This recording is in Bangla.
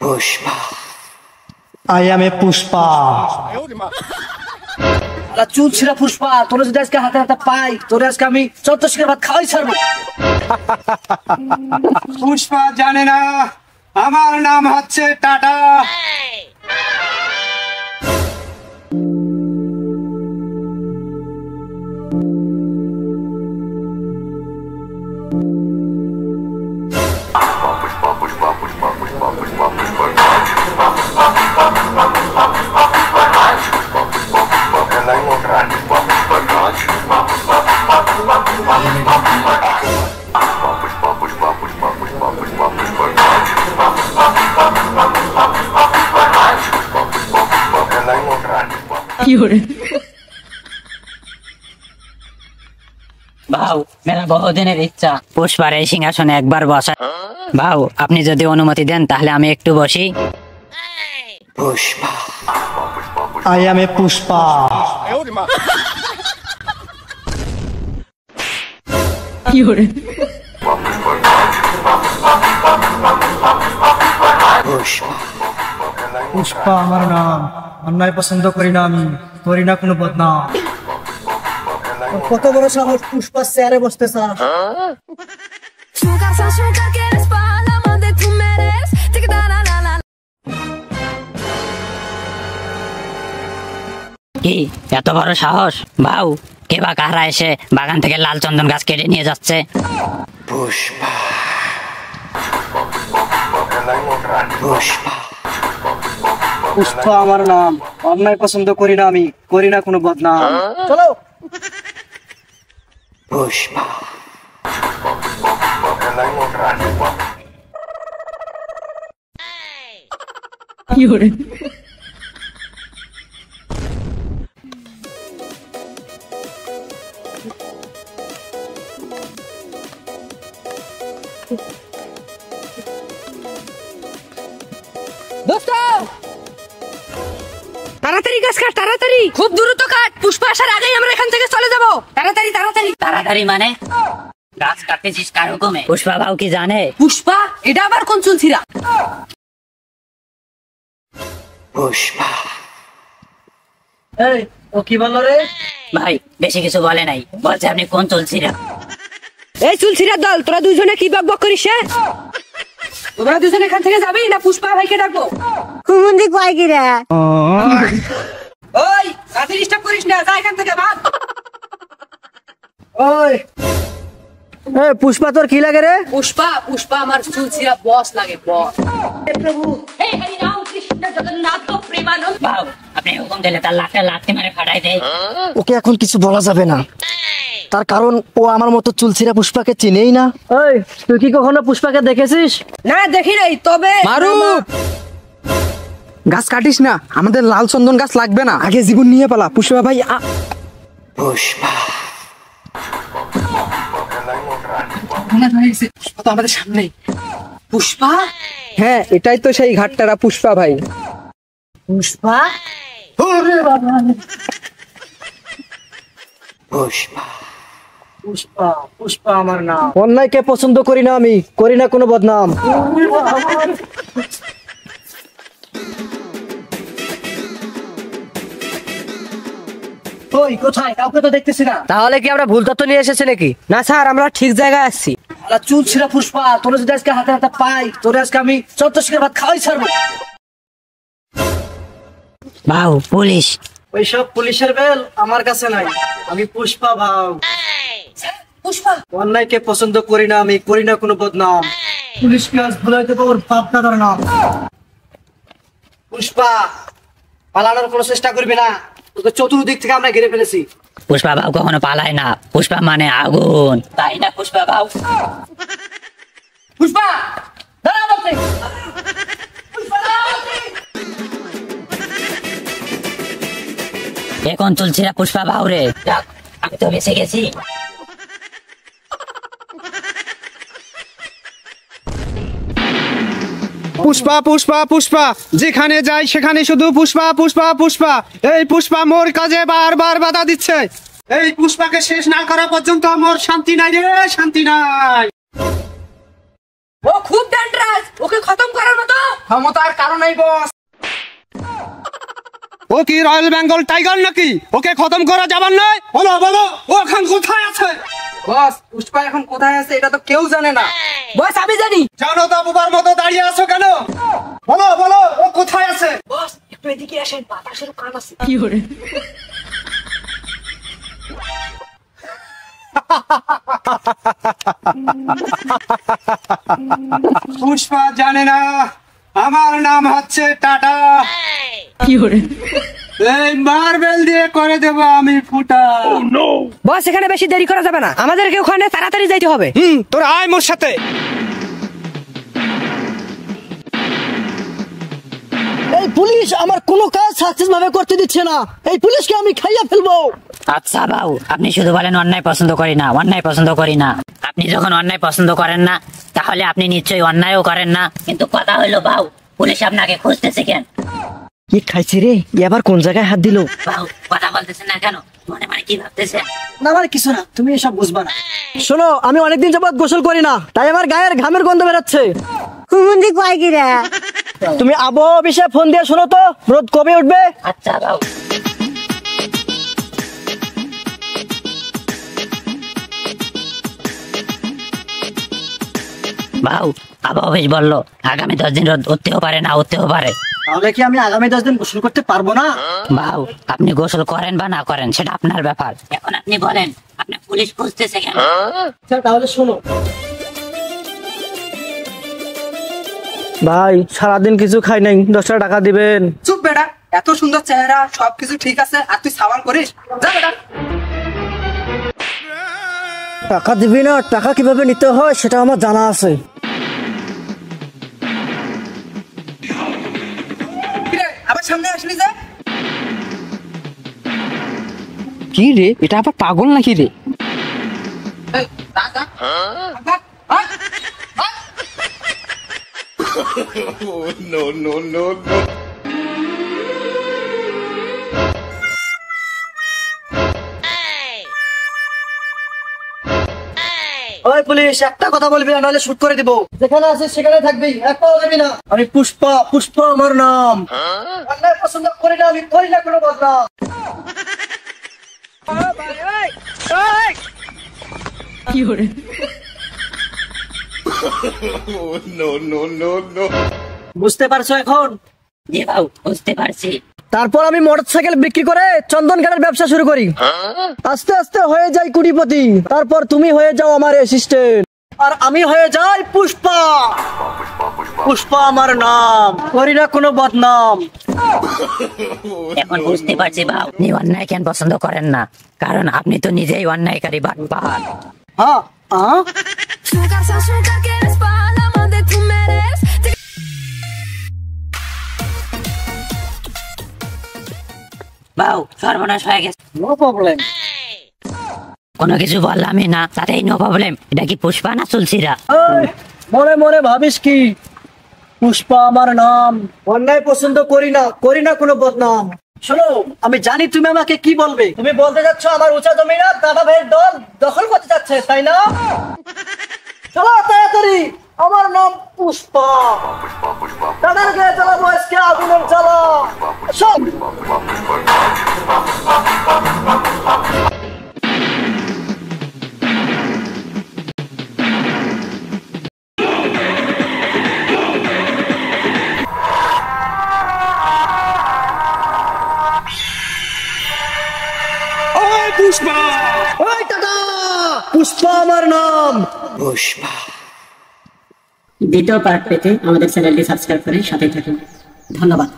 Pushpa. I am a Pushpa. চুল ছিঁড়া পুষ্পা, তোরা যদি আজকে হাতে হাতে পাই, তোরে আজকে আমি 14 শিকের ভাত খাওয়াই ছাড়বো। পুষ্পা জানে না আমার নাম হচ্ছে টাটা। ভাউ মেরা বহুদিনের ইচ্ছা পুষ্পার এই সিংহাসনে একবার বসা। ভাউ আপনি যদি অনুমতি দেন তাহলে আমি একটু বসি। Pushpa. I am a Pushpa. Pushpa আমার নাম, অন্যায় পছন্দ করি না আমি, করি না কোনো বদনাম। কত বড় সাহস পুষ্পা চেয়ারে বসতে চাস? কি এত বড় সাহস? ভাউ কে বা কাহারা এসে বাগান থেকে লাল চন্দন গাছ কেটে নিয়ে যাচ্ছে? পুষ্পা। পুষ্পা। পুষ্পা আমার নাম, অন্যায় পছন্দ করি না আমি, করি না কোনো বদনাম। চলো। পুষ্পা। তাড়াতাড়ি গাছ কাট, তাড়াতাড়ি, খুব দ্রুত কাট, পুষ্পা আসার আগেই আমরা এখান থেকে চলে যাব। তাড়াতাড়ি তাড়াতাড়ি তাড়াতাড়ি মানে গাছ কাটতেছিস কার হুকুমে? পুষ্পা ভাউ কি জানে? পুষ্পা এটা আবার কোন চুলছিরা? পুষ্পা। এই ও কি বললো রে? ভাই বেশি কিছু বলে নাই, বলছে আপনি কোন চলছিরা। এই চুলছিরার দল, তোরা দুজনে কি বকবক করিস? তোরা দুজনে এখান থেকে যাবি না পুষ্পা ভাইকে ডাকবো? কুমুন্দি কয় কি রে? ওই রাতে ডিস্টার্ব করিস না, যা এখান থেকে ভাগ। ওই পুষ্পা তোর কি লাগে রে? পুষ্পা পুষ্পা আমার চুলছিরা বস লাগে, বস। ভাউ আপনি হুকুম দিলে তার লাটে লাথি মারে ফাটাই দেয়। ওকে এখন কিছু বলা যাবে না, তার কারণ ও আমার মতো চুলছিরা পুষ্পাকে চিনেই না। এই তুই কি কখনো পুষ্পাকে দেখেছিস? না দেখি নাই, তবে মারুফ গাছ কাটিস না, আমাদের লাল চন্দন গাছ লাগবে না, আগে জীবন নিয়ে পালা। পুষ্পা ভাই পুষ্পা। পুষ্পা তো আমাদের সামনেই। পুষ্পা? হ্যাঁ এটাই তো সেই ঘাটটারা পুষ্পা ভাই। পুষ্পা। পুষ্পা। পুষ্পা। পুষ্পা আমার নাম, অন্যায়কে পছন্দ করি না আমি, করি না কোনো বদনাম। ওই কোথায়? কাউকে তো দেখতেছি না। তাহলে কি আমরা ভুল তথ্য নিয়ে এসেছি নাকি? না স্যার, আমরা ঠিক জায়গায় আসছি। চুল ছিঁড়া পুষ্পা, তোরা যদি আজকে হাতে হাতে পাই, তোরে আজকে আমি 14 শিকের ভাত খাওয়াই ছাড়বো। ভাউ পুলিশ। ওইসব পুলিশের বেল আমার কাছে নাই, আমি পুষ্পা ভাও। পুষ্পা অন্যায়কে পছন্দ করি না আমি, করি না কোনো বদনাম। পুলিশকে আজ ভুলাই দেবো ওর বাপ দাদার নাম। পুষ্পা পালানোর কোনো চেষ্টা করবি না, তোকে চতুর্দিক থেকে আমরা ঘিরে ফেলেছি। পুষ্পা ভাউ কখনো পালায় না, পুষ্পা মানে আগুন, তাই না পুষ্পা ভাউ? পুষ্পা দাঁড়া বলতে। পুষ্পা দাঁড়া বলতে। এখন চলছিরা পুষ্পা ভাউ রে, যাক, আমি তো বেঁচে গেছি। পুষ্পা পুষ্পা পুষ্পা, যেখানে যাই সেখানে শুধু পুষ্পা পুষ্পা পুষ্পা। এই পুষ্পা মোর কাজে বারবার বাধা দিচ্ছে। এই পুষ্পাকে শেষ না করা পর্যন্ত মোর শান্তি নাই রে, শান্তি নাই। ও খুব ডেঞ্জারাস, ওকে খতম করার মতো ক্ষমতার কারণেই বস। ও কি রয়্যাল বেঙ্গল টাইগার নাকি? ওকে খতম করা যাবার নয়। বলো বলো, ও এখন কোথায় আছে? বস, পুষ্পা এখন কোথায় আছে এটা তো কেউ জানে না। বস আমি জানি। জানো তো বুবার মতো দাঁড়িয়ে আছো কেন? বলো বলো, ও কোথায় আছে? বস একটু এদিকে আসেন, বাতাসের কান আছে। পুষ্পা জানে না আমার নাম হচ্ছে টাটা। এই মার্বেল দিয়ে করে দেবো আমি ফুটা। বস এখানে বেশি দেরি করা যাবে না, আমাদেরকে ওখানে তাড়াতাড়ি যাইতে হবে। তোরা আয় মোর সাথে। এই পুলিশ আমার কোনো কাজ সাকসেস ভাবে করতে দিচ্ছে না। এই পুলিশকে আমি খাইয়া ফেলবো। আচ্ছা বাবু, আপনি শুধু বলেন অন্যায় পছন্দ করি না, অন্যায় পছন্দ করি না। আপনি যখন অন্যায় পছন্দ করেন না, তাহলে আপনি নিশ্চয়ই অন্যায়ও করেন না। কিন্তু কথা হলো বাবু, পুলিশ আপনাকে খুঁজতেছে কেন? কি খাইছি রে, এবার কোন জায়গায় হাত দিল? বাবু কথা বলতেছেন না কেন? মনে মনে কি ভাবতেছেন? না মানে কিছু না, তুমি এসব বুঝবা না। শোনো, আমি অনেকদিন যাবত গোসল করি না, তাই আমার গায়ের ঘামের গন্ধ বেরোচ্ছে। হুমুন্দি কয় কিরা? তুমি আবহাওয়া অফিসে ফোন দিয়ে শোনো তো, রোদ কবে উঠবে? আচ্ছা বাবু। বাবু আবহাওয়া অফিস বললো আগামী 10 দিন রোদ উঠতেও পারে, না উঠতেও পারে। তাহলে কি আমি আগামী 10 দিন গোসল করতে পারবো না? বাবু আপনি গোসল করেন বা না করেন সেটা আপনার ব্যাপার। এখন আপনি বলেন আপনি পুলিশ খুঁজতেছে কেন? তাহলে শোনো ভাই, সারাদিন কিছু খাই নাই, 10 টাকা দিবেন। চুপ বেটা, এত সুন্দর চেহারা, সবকিছু ঠিক আছে, আর তুই সাবান করিস? যা বেটা। টাকা দিবি না? টাকা কিভাবে নিতে হয় সেটা আমার জানা আছে। আবার সামনে আসলি যে? কি রে, এটা আবার পাগল নাকি রে? ওই পুলিশ, একটা কথা বলবি না, নাহলে শুট করে দিব। যেখানে আছিস সেখানে থাকবি, একটাও যাবি না। আমি পুষ্পা, পুষ্পা আমার নাম। অন্যায় পছন্দ করি না, আমি করি না কোনো বদনাম। বুঝতে পারছো এখন? জি বাবু বুঝতে পারছি। তারপর আমি মোটরসাইকেল বিক্রি করে চন্দন কাঠের ব্যবসা শুরু করি। আস্তে আস্তে হয়ে যাই কোটিপতি। তারপর তুমি হয়ে যাও আমার অ্যাসিস্ট্যান্ট, আর আমি হয়ে যাই পুষ্পা। পুষ্পা আমার নাম, করি না কোনো বদনাম। এখন বুঝতে পারছি বাবু আপনি অন্যায় কেন পছন্দ করেন না, কারণ আপনি তো নিজেই অন্যায়কারী বাটপার। হ্যাঁ হ্যাঁ, Nunca que eres para más de tu mereces. বাবু সর্বনাশ হয়ে গেছে। No problem. কোনো কিছু বললামই না, তাতেই নো প্রবলেম। এটা কি পুষ্পা না চুলছিরা? মনে মনে ভাবিস কি? পুষ্পা আমার নাম, অন্যায় পছন্দ করি না, করি না কোনো বদনাম। শোনো, আমি জানি তুমি আমাকে কি বলবে। তুমি বলতে যাচ্ছ আমার উঁচা জমিনা দাদা ভাইয়ের দল দখল করতে যাচ্ছে, তাই না? চলো তাড়াতাড়ি, আমার নাম পুষ্পা। দাদার গায়ে জ্বালাবো আজকে আগুনের জ্বালা। সব পুষ্পা, ওই টাটা, পুষ্পা আমার নাম। দ্বিতীয় পার্ট পেতে আমাদের চ্যানেলটি সাবস্ক্রাইব করে সাথে থাকুন। ধন্যবাদ।